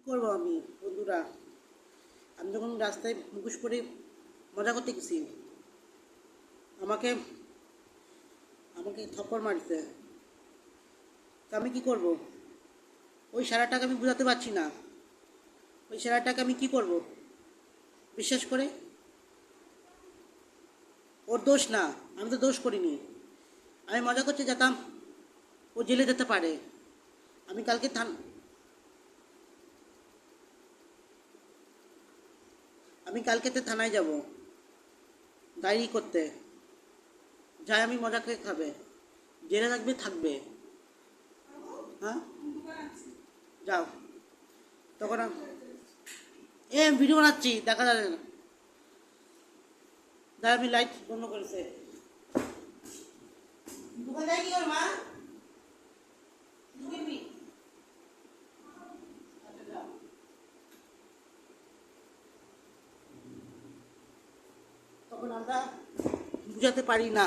করবো আমি বন্ধুরা? আমি যখন রাস্তায় মুখোশ পরে মজা করতে গেছি, আমাকে আমাকে থপ্পড় মারছে। তো আমি কি করব? ওই সারাটাকে আমি বুঝাতে পারছি না। ওই সারাটাকে আমি কি করব? বিশ্বাস করে, ওর দোষ না, আমি তো দোষ করিনি। আমি মজা করতে যেতাম, ও জেলে যেতে পারে। আমি কালকে আমি কালকেতে থানায় যাব ডায়েরি করতে। যাই আমি মজা করে খাবে, জেলে থাকবে থাকবে। হ্যাঁ, যাও। তখন আমি ভিডিও বানাচ্ছি, দেখা যাবে না। দাঁড়া, আমি লাইট বন্ধ করেছে। দোকান যায় কি কর মা? কিনবি? আচ্ছা, যাও। তখন আমরা বুঝাতে পারি না।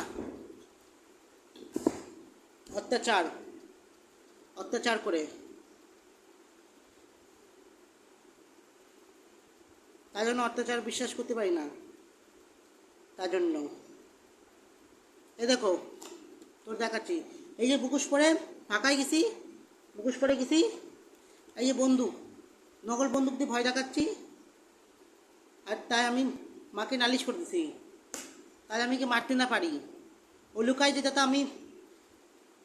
অত্যাচার অত্যাচার করে, তার জন্য অত্যাচার বিশ্বাস করতে পারি না। তার জন্য এই দেখো, তোর দেখাচ্ছি। এই যে মুখোশ পরে ফাঁকায় গেছি, মুখোশ পরে গেছি। এই যে বন্দুক, নকল বন্দুক দিয়ে ভয় দেখাচ্ছি। আর তাই আমি মাকে নালিশ করতেছি, তাই আমি কি মারতে না পারি। ও লুকায় যেটা তো আমি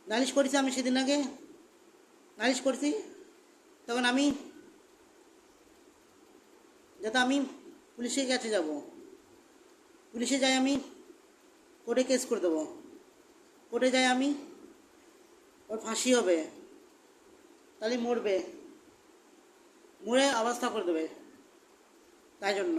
নালিশ করেছি। আমি সেদিন আগে নালিশ করেছি, তখন আমি যাতে আমি পুলিশের কাছে যাব, পুলিশে যাই আমি, কোর্টে কেস করে দেবো। কোর্টে যাই আমি, ওর ফাঁসি হবে, তাহলে মরবে, মরে অবস্থা করে দেবে। তাই জন্য